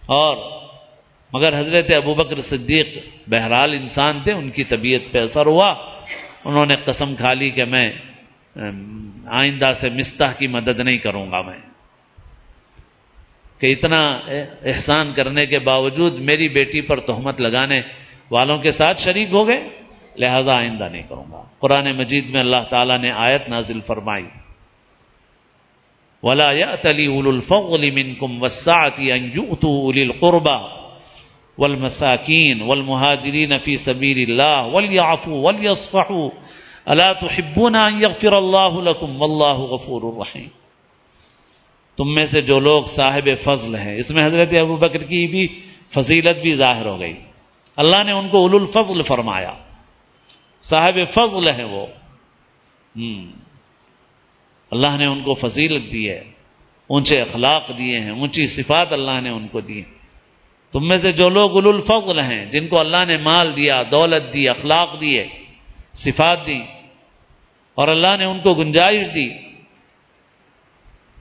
اور مگر حضرت ابوبکر صدیق بہرحال انسان تھے، ان کی طبیعت پہ اثر ہوا. انہوں نے قسم کھا لی کہ میں آئندہ سے مصطح کی مدد نہیں کروں گا میں، کہ اتنا احسان کرنے کے باوجود میری بیٹی پر تہمت لگانے والوں کے ساتھ شریک ہو گئے، لہذا آئندہ نہیں کروں گا. قرآن مجید میں اللہ تعالیٰ نے آیت نازل فرمائی وَلَا يَأْتَلِ أُولُو الْفَضْلِ مِنْكُمْ وَالسَّعَةِ أَنْ يُؤْتُوا أُولِي الْقُرْبَى وَالْمَسَاكِينَ وَالْمُهَاجِرِينَ فِي سَبِيلِ اللَّهِ وَلْيَعْفُوا وَلْيَصْفَحُوا أَلَا تُحِبُّونَ أَنْ يَغْفِرَ اللَّهُ لَكُمْ وَاللَّهُ غَفُورٌ رَحِيمٌ. تم میں سے جو لوگ صاحب فضل ہیں، اس میں حضرت ابوبکر کی بھی فضیلت بھی ظاہر ہو گئی. اللہ نے ان کو اولو الفضل فرمایا، صاحب فضل ہیں وہ. اللہ نے ان کو فضیلت دی ہے، اونچے اخلاق دیے ہیں، اونچی صفات اللہ نے ان کو دی. تم میں سے جو لوگ اولو الفضل ہیں، جن کو اللہ نے مال دیا، دولت دی، اخلاق دیے، صفات دی اور اللہ نے ان کو گنجائش دی،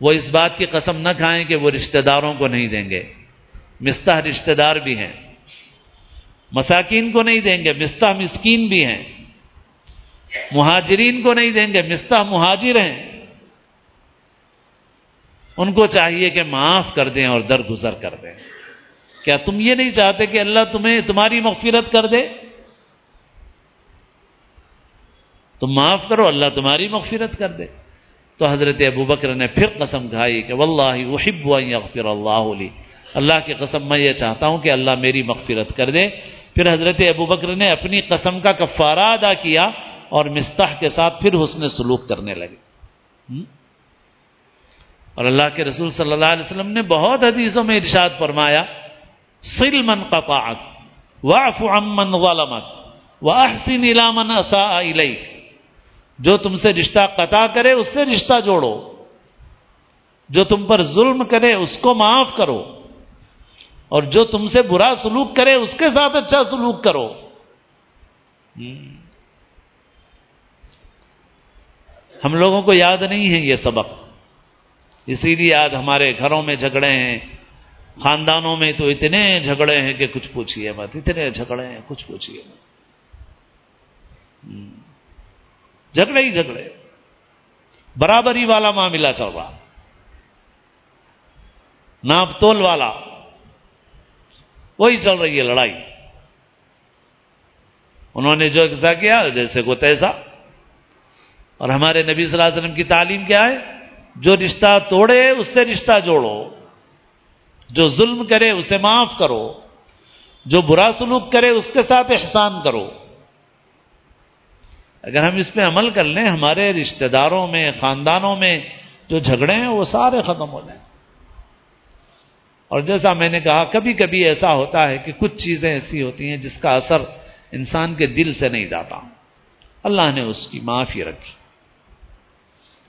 وہ اس بات کی قسم نہ کھائیں کہ وہ رشتہ داروں کو نہیں دیں گے. مصطح رشتہ دار بھی ہیں، مساکین کو نہیں دیں گے، مصطح مسکین بھی ہیں. مہاجرین کو نہیں دیں گے، مصطح مہاجر ہیں. ان کو چاہیے کہ معاف کر دیں اور درگزر کر دیں. کیا تم یہ نہیں چاہتے کہ اللہ تمہاری مغفرت کر دے؟ تم معاف کرو، اللہ تمہاری مغفرت کر دے. تو حضرت ابوبکر نے پھر قسم کھائی کہ واللہ احب ان یغفر اللہ لی، اللہ کی قسم میں یہ چاہتا ہوں کہ اللہ میری مغفرت کر دے. پھر حضرت ابوبکر نے اپنی قسم کا کفارہ ادا کیا اور مستح کے ساتھ پھر حسن سلوک کرنے لگے۔ اور اللہ کے رسول صلی اللہ علیہ وسلم نے بہت حدیثوں میں ارشاد فرمایا، صل من قطعک واعف عمن ظلمک واحسن الی من اساء الیک، جو تم سے رشتہ قطع کرے اس سے رشتہ جوڑو، جو تم پر ظلم کرے اس کو معاف کرو، اور جو تم سے برا سلوک کرے اس کے ساتھ اچھا سلوک کرو۔ ہم لوگوں کو یاد نہیں ہے یہ سبق، اسی لیے آج ہمارے گھروں میں جھگڑے ہیں، خاندانوں میں تو اتنے جھگڑے ہیں کہ کچھ پوچھئے مت، اتنے جھگڑے ہیں کچھ پوچھئے مت، جھگڑے ہی جھگڑے، برابری والا معاملہ چل رہا، ناپ تول والا، وہی چل رہی ہے لڑائی۔ انہوں نے جو ایسا کیا جیسے کو تیسا، اور ہمارے نبی صلی اللہ علیہ وسلم کی تعلیم کیا ہے؟ جو رشتہ توڑے اس سے رشتہ جوڑو، جو ظلم کرے اسے معاف کرو، جو برا سلوک کرے اس کے ساتھ احسان کرو۔ اگر ہم اس پہ عمل کر لیں، ہمارے رشتہ داروں میں، خاندانوں میں جو جھگڑے ہیں وہ سارے ختم ہو جائیں۔ اور جیسا میں نے کہا، کبھی کبھی ایسا ہوتا ہے کہ کچھ چیزیں ایسی ہوتی ہیں جس کا اثر انسان کے دل سے نہیں جاتا، اللہ نے اس کی معافی رکھی،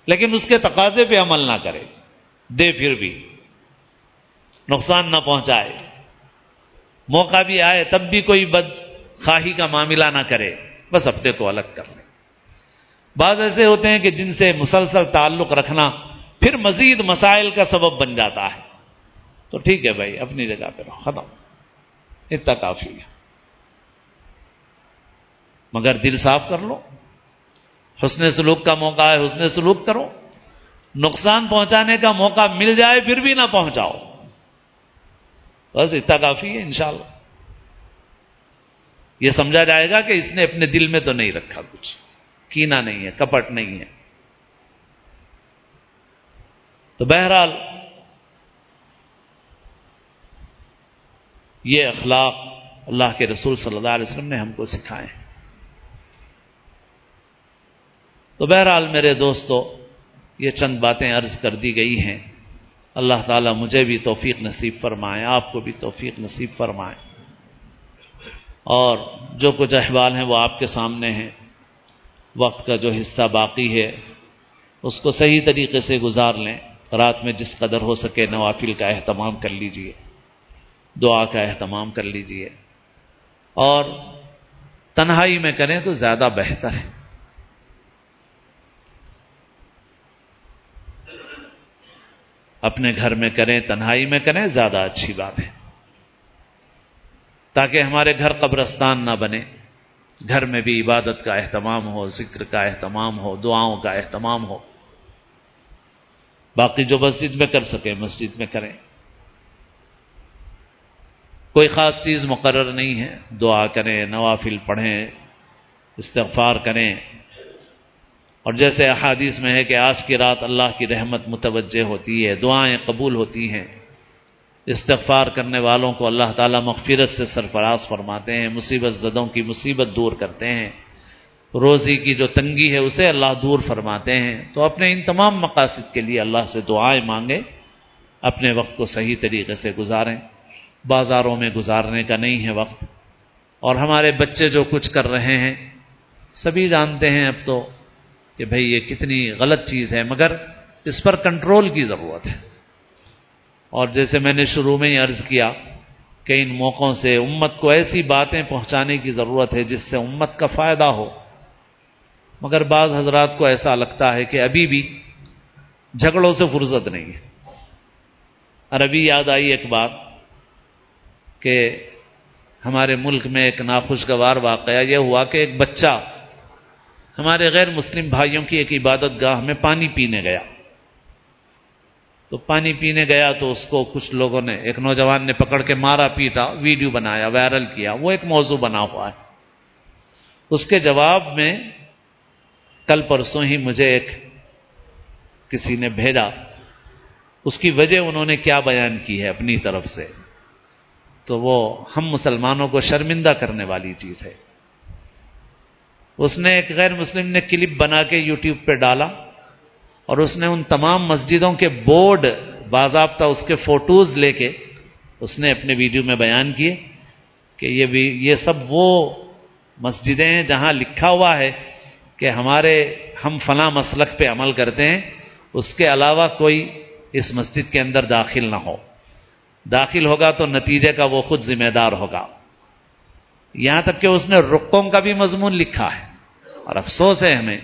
لیکن اس کے تقاضے پہ عمل نہ کرے، دے پھر بھی، نقصان نہ پہنچائے، موقع بھی آئے تب بھی کوئی بد خواہی کا معاملہ نہ کرے، بس اپنے کو الگ کر لے۔ بعض ایسے ہوتے ہیں کہ جن سے مسلسل تعلق رکھنا پھر مزید مسائل کا سبب بن جاتا ہے، تو ٹھیک ہے بھائی، اپنی جگہ پہ رہو، ختم، اتنا کافی ہے، مگر دل صاف کر لو، حسن سلوک کا موقع ہے حسن سلوک کرو، نقصان پہنچانے کا موقع مل جائے پھر بھی نہ پہنچاؤ، بس اتنا کافی ہے۔ انشاءاللہ یہ سمجھا جائے گا کہ اس نے اپنے دل میں تو نہیں رکھا کچھ، کینہ نہیں ہے، کپٹ نہیں ہے۔ تو بہرحال یہ اخلاق اللہ کے رسول صلی اللہ علیہ وسلم نے ہم کو سکھائے ہیں۔ تو بہرحال میرے دوستو، یہ چند باتیں عرض کر دی گئی ہیں، اللہ تعالیٰ مجھے بھی توفیق نصیب فرمائے، آپ کو بھی توفیق نصیب فرمائے، اور جو کچھ احوال ہیں وہ آپ کے سامنے ہیں، وقت کا جو حصہ باقی ہے اس کو صحیح طریقے سے گزار لیں، رات میں جس قدر ہو سکے نوافل کا اہتمام کر لیجئے، دعا کا اہتمام کر لیجئے، اور تنہائی میں کریں تو زیادہ بہتر ہے۔ اپنے گھر میں کریں، تنہائی میں کریں، زیادہ اچھی بات ہے، تاکہ ہمارے گھر قبرستان نہ بنے، گھر میں بھی عبادت کا اہتمام ہو، ذکر کا اہتمام ہو، دعاؤں کا اہتمام ہو۔ باقی جو مسجد میں کر سکیں مسجد میں کریں، کوئی خاص چیز مقرر نہیں ہے، دعا کریں، نوافل پڑھیں، استغفار کریں، اور جیسے احادیث میں ہے کہ آج کی رات اللہ کی رحمت متوجہ ہوتی ہے، دعائیں قبول ہوتی ہیں، استغفار کرنے والوں کو اللہ تعالیٰ مغفرت سے سرفراز فرماتے ہیں، مصیبت زدوں کی مصیبت دور کرتے ہیں، روزی کی جو تنگی ہے اسے اللہ دور فرماتے ہیں۔ تو اپنے ان تمام مقاصد کے لیے اللہ سے دعائیں مانگیں، اپنے وقت کو صحیح طریقے سے گزاریں، بازاروں میں گزارنے کا نہیں ہے وقت۔ اور ہمارے بچے جو کچھ کر رہے ہیں سبھی جانتے ہیں اب تو کہ بھئی یہ کتنی غلط چیز ہے، مگر اس پر کنٹرول کی ضرورت ہے۔ اور جیسے میں نے شروع میں ہی عرض کیا کہ ان موقعوں سے امت کو ایسی باتیں پہنچانے کی ضرورت ہے جس سے امت کا فائدہ ہو، مگر بعض حضرات کو ایسا لگتا ہے کہ ابھی بھی جھگڑوں سے فرصت نہیں ہے۔ اور ابھی یاد آئی ایک بات کہ ہمارے ملک میں ایک ناخوشگوار واقعہ یہ ہوا کہ ایک بچہ ہمارے غیر مسلم بھائیوں کی ایک عبادت گاہ میں پانی پینے گیا۔ تو پانی پینے گیا تو اس کو کچھ لوگوں نے، ایک نوجوان نے پکڑ کے مارا پیٹا، ویڈیو بنایا، وائرل کیا، وہ ایک موضوع بنا ہوا ہے۔ اس کے جواب میں کل پرسوں ہی مجھے ایک کسی نے بھیجا، اس کی وجہ انہوں نے کیا بیان کی ہے اپنی طرف سے۔ تو وہ ہم مسلمانوں کو شرمندہ کرنے والی چیز ہے۔ اس نے ایک غیر مسلم نے کلپ بنا کے یوٹیوب پہ ڈالا اور اس نے ان تمام مسجدوں کے بورڈ باضابطہ اس کے فوٹوز لے کے اس نے اپنے ویڈیو میں بیان کیے کہ یہ سب وہ مسجدیں ہیں جہاں لکھا ہوا ہے کہ ہم فلاں مسلک پہ عمل کرتے ہیں، اس کے علاوہ کوئی اس مسجد کے اندر داخل نہ ہو، داخل ہوگا تو نتیجے کا وہ خود ذمہ دار ہوگا۔ یہاں تک کہ اس نے رقوں کا بھی مضمون لکھا ہے، اور افسوس ہے ہمیں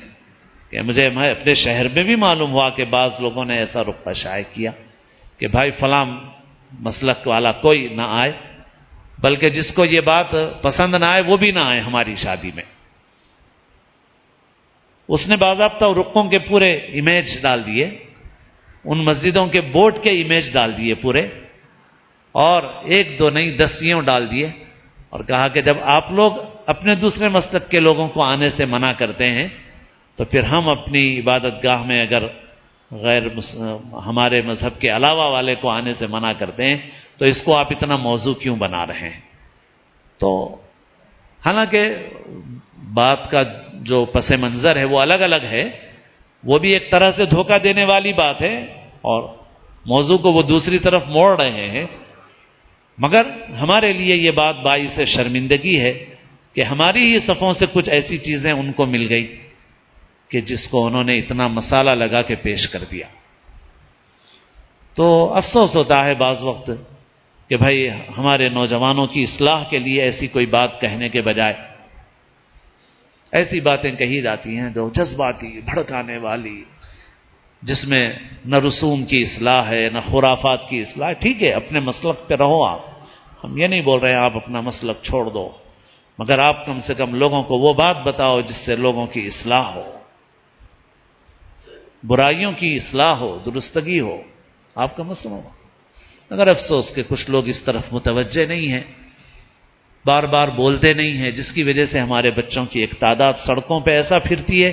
کہ مجھے اپنے شہر میں بھی معلوم ہوا کہ بعض لوگوں نے ایسا رقہ شائع کیا کہ بھائی فلاں مسلک والا کوئی نہ آئے، بلکہ جس کو یہ بات پسند نہ آئے وہ بھی نہ آئے ہماری شادی میں۔ اس نے باضابطہ رقوں کے پورے امیج ڈال دیے، ان مسجدوں کے بورڈ کے امیج ڈال دیے پورے، اور ایک دو نہیں 10 یوں ڈال دیے، اور کہا کہ جب آپ لوگ اپنے دوسرے مسلک کے لوگوں کو آنے سے منع کرتے ہیں تو پھر ہم اپنی عبادت گاہ میں اگر ہمارے مذہب کے علاوہ والے کو آنے سے منع کرتے ہیں تو اس کو آپ اتنا موضوع کیوں بنا رہے ہیں؟ تو حالانکہ بات کا جو پس منظر ہے وہ الگ الگ ہے، وہ بھی ایک طرح سے دھوکہ دینے والی بات ہے اور موضوع کو وہ دوسری طرف موڑ رہے ہیں، مگر ہمارے لیے یہ بات باعث شرمندگی ہے کہ ہماری ہی صفوں سے کچھ ایسی چیزیں ان کو مل گئی کہ جس کو انہوں نے اتنا مسالہ لگا کے پیش کر دیا۔ تو افسوس ہوتا ہے بعض وقت کہ بھائی ہمارے نوجوانوں کی اصلاح کے لیے ایسی کوئی بات کہنے کے بجائے ایسی باتیں کہی جاتی ہیں جو جذباتی، بھڑکانے والی، جس میں نہ رسوم کی اصلاح ہے نہ خرافات کی اصلاح ہے۔ ٹھیک ہے، اپنے مسلک پہ رہو آپ، ہم یہ نہیں بول رہے ہیں آپ اپنا مسلک چھوڑ دو، مگر آپ کم سے کم لوگوں کو وہ بات بتاؤ جس سے لوگوں کی اصلاح ہو، برائیوں کی اصلاح ہو، درستگی ہو، آپ کا مسئلہ ہو۔ مگر افسوس کہ کچھ لوگ اس طرف متوجہ نہیں ہیں، بار بار بولتے نہیں ہیں، جس کی وجہ سے ہمارے بچوں کی ایک تعداد سڑکوں پہ ایسا پھرتی ہے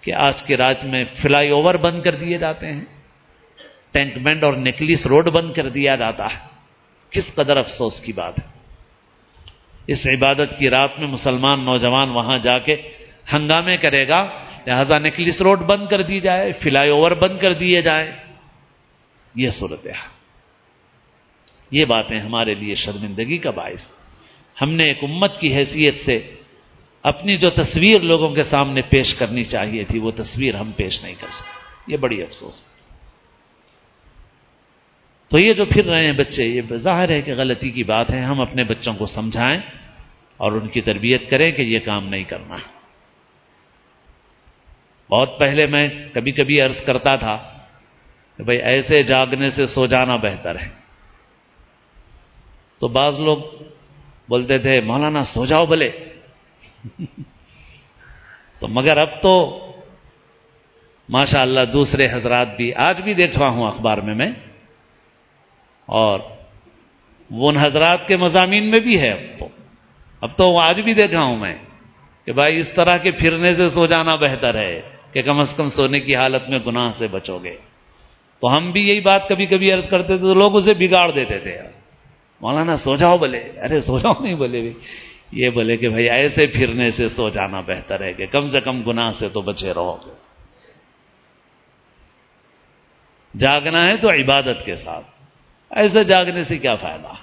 کہ آج کے رات میں فلائی اوور بند کر دیے جاتے ہیں، ٹینک بینڈ اور نیکلیس روڈ بند کر دیا جاتا ہے۔ کس قدر افسوس کی بات ہے، اس عبادت کی رات میں مسلمان نوجوان وہاں جا کے ہنگامے کرے گا، لہذا نیکلیس روڈ بند کر دی جائے، فلائی اوور بند کر دیے جائیں۔ یہ صورتحال، یہ باتیں ہمارے لیے شرمندگی کا باعث۔ ہم نے ایک امت کی حیثیت سے اپنی جو تصویر لوگوں کے سامنے پیش کرنی چاہیے تھی وہ تصویر ہم پیش نہیں کر سکتے، یہ بڑی افسوس ہے۔ تو یہ جو پھر رہے ہیں بچے، یہ ظاہر ہے کہ غلطی کی بات ہے، ہم اپنے بچوں کو سمجھائیں اور ان کی تربیت کریں کہ یہ کام نہیں کرنا۔ بہت پہلے میں کبھی کبھی عرض کرتا تھا کہ بھئی ایسے جاگنے سے سو جانا بہتر ہے، تو بعض لوگ بولتے تھے مولانا سو جاؤ بھلے تو مگر اب تو ماشاء اللہ دوسرے حضرات بھی، آج بھی دیکھ رہا ہوں اخبار میں اور وہ ان حضرات کے مضامین میں بھی ہے، اب تو آج بھی دیکھ رہا ہوں میں کہ بھائی اس طرح کے پھرنے سے سو جانا بہتر ہے کہ کم از کم سونے کی حالت میں گناہ سے بچو گے۔ تو ہم بھی یہی بات کبھی کبھی عرض کرتے تھے تو لوگ اسے بگاڑ دیتے تھے، مولانا سو جاؤ بولے، ارے سو جاؤ نہیں بولے، یہ بولے کہ بھائی ایسے پھرنے سے سو جانا بہتر ہے کہ کم سے کم گناہ سے تو بچے رہو گے۔ جاگنا ہے تو عبادت کے ساتھ، ایسے جاگنے سے کیا فائدہ؟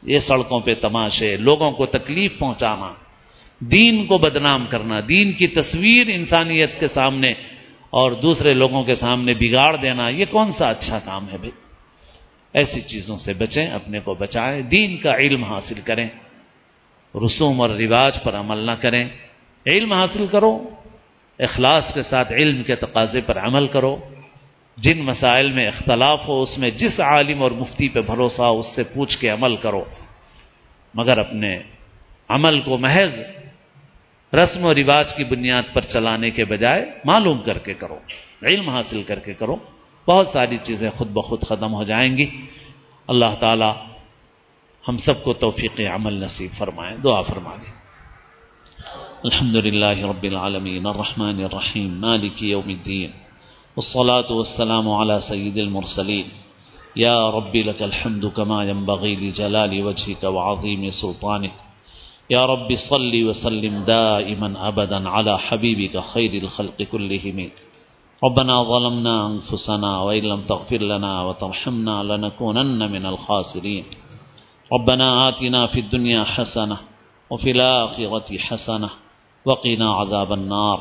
یہ سڑکوں پہ تماشے، لوگوں کو تکلیف پہنچانا، دین کو بدنام کرنا، دین کی تصویر انسانیت کے سامنے اور دوسرے لوگوں کے سامنے بگاڑ دینا، یہ کون سا اچھا کام ہے بھائی؟ ایسی چیزوں سے بچیں، اپنے کو بچائیں، دین کا علم حاصل کریں، رسوم اور رواج پر عمل نہ کریں، علم حاصل کرو، اخلاص کے ساتھ علم کے تقاضے پر عمل کرو، جن مسائل میں اختلاف ہو اس میں جس عالم اور مفتی پہ بھروسہ ہو اس سے پوچھ کے عمل کرو، مگر اپنے عمل کو محض رسم و رواج کی بنیاد پر چلانے کے بجائے معلوم کر کے کرو، علم حاصل کر کے کرو، بہت ساری چیزیں خود بخود ختم ہو جائیں گی۔ اللہ تعالی ہم سب کو توفیق عمل نصیب فرمائے، دعا فرمائے۔ الحمدللہ رب العالمین الرحمن الرحیم مالک یوم الدین والصلاة والسلام علی سید المرسلین یا رب لک الحمد کما ينبغی لجلال وجهك وعظیم سلطانك یا رب صل وسلم دائما ابدا على حبیبك خیر الخلق كلهم ربنا ظلمنا انفسنا وان لم تغفر لنا وترحمنا لنكونن من الخاسرین ربنا آتنا في الدنيا حسنة وفي الآخرة حسنة وقنا عذاب النار۔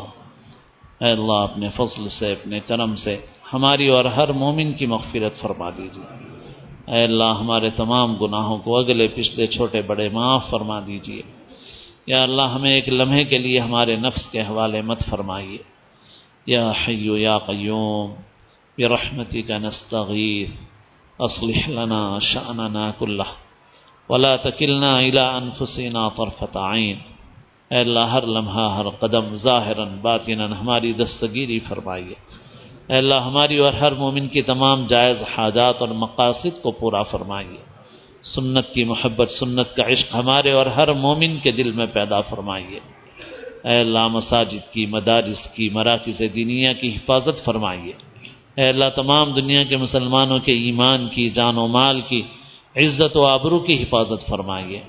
اے اللہ اپنے فضل سے اپنے کرم سے ہماری اور ہر مومن کی مغفرت فرما دیجیے۔ اے اللہ ہمارے تمام گناہوں کو اگلے پچھلے چھوٹے بڑے معاف فرما دیجیے۔ یا اللہ ہمیں ایک لمحے کے لیے ہمارے نفس کے حوالے مت فرمائیے۔ یا حی یا قیوم برحمتک نستغیث اصلح لنا شأننا کلہ ولا تکلنا الی انفسنا طرفۃ عین۔ اے اللہ ہر لمحہ ہر قدم ظاہراً باطناً ہماری دستگیری فرمائیے۔ اے اللہ ہماری اور ہر مومن کی تمام جائز حاجات اور مقاصد کو پورا فرمائیے۔ سنت کی محبت سنت کا عشق ہمارے اور ہر مومن کے دل میں پیدا فرمائیے۔ اے اللہ مساجد کی مدارس کی مراکز دینیہ کی حفاظت فرمائیے۔ اے اللہ تمام دنیا کے مسلمانوں کے ایمان کی جان و مال کی عزت و آبرو کی حفاظت فرمائیے۔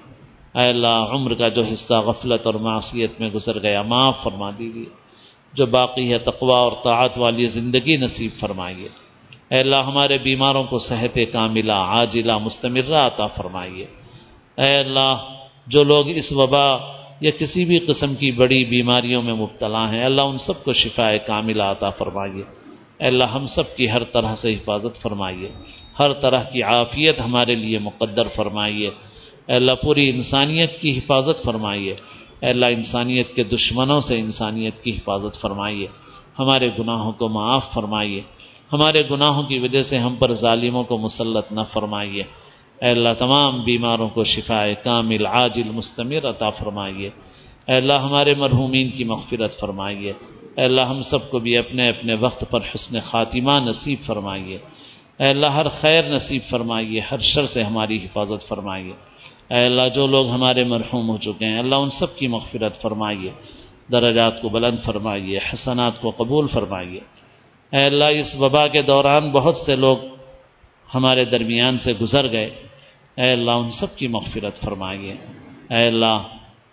اے اللہ عمر کا جو حصہ غفلت اور معصیت میں گزر گیا معاف فرما دیجیے، جو باقی ہے تقوی اور طاعت والی زندگی نصیب فرمائیے۔ اے اللہ ہمارے بیماروں کو صحت کاملہ عاجلہ مستمرہ عطا فرمائیے۔ اے اللہ جو لوگ اس وبا یا کسی بھی قسم کی بڑی بیماریوں میں مبتلا ہیں اللہ ان سب کو شفاء کاملہ عطا فرمائیے۔ اے اللہ ہم سب کی ہر طرح سے حفاظت فرمائیے، ہر طرح کی عافیت ہمارے لیے مقدر فرمائیے۔ اے اللہ پوری انسانیت کی حفاظت فرمائیے۔ اے اللہ انسانیت کے دشمنوں سے انسانیت کی حفاظت فرمائیے، ہمارے گناہوں کو معاف فرمائیے، ہمارے گناہوں کی وجہ سے ہم پر ظالموں کو مسلط نہ فرمائیے۔ اے اللہ تمام بیماروں کو شفاء کامل عاجل مستمر عطا فرمائیے۔ اے اللہ ہمارے مرحومین کی مغفرت فرمائیے۔ اے اللہ ہم سب کو بھی اپنے اپنے وقت پر حسن خاتمہ نصیب فرمائیے۔ اے اللہ ہر خیر نصیب فرمائیے، ہر شر سے ہماری حفاظت فرمائیے۔ اے اللہ جو لوگ ہمارے مرحوم ہو چکے ہیں اللہ ان سب کی مغفرت فرمائیے، درجات کو بلند فرمائیے، حسنات کو قبول فرمائیے۔ اے اللہ اس وبا کے دوران بہت سے لوگ ہمارے درمیان سے گزر گئے، اے اللہ ان سب کی مغفرت فرمائیے۔ اے اللہ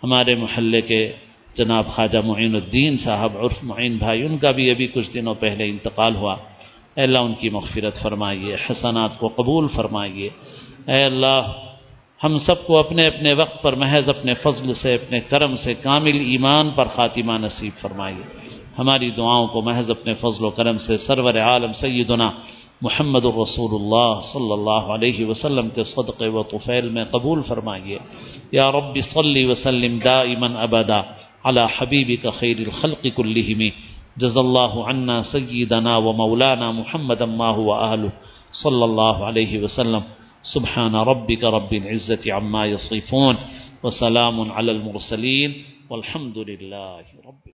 ہمارے محلے کے جناب خواجہ معین الدین صاحب عرف معین بھائی، ان کا بھی ابھی کچھ دنوں پہلے انتقال ہوا، اے اللہ ان کی مغفرت فرمائیے، حسنات کو قبول فرمائیے۔ اے اللہ ہم سب کو اپنے اپنے وقت پر محض اپنے فضل سے اپنے کرم سے کامل ایمان پر خاتمہ نصیب فرمائیے۔ ہماری دعاؤں کو محض اپنے فضل و کرم سے سرور عالم سیدنا محمد الرسول اللہ صلی اللہ علیہ وسلم کے صدقے و طفیل میں قبول فرمائیے۔ یا رب صلی وسلم دائما ابدا علی حبیبک خیر الخلق کلہم جزا اللہ عنا سیدنا و مولانا محمد ما هو اہلہ صلی اللہ علیہ وسلم۔ سبحان ربک رب العزة عما یصفون وسلام علی المرسلین والحمد للہ رب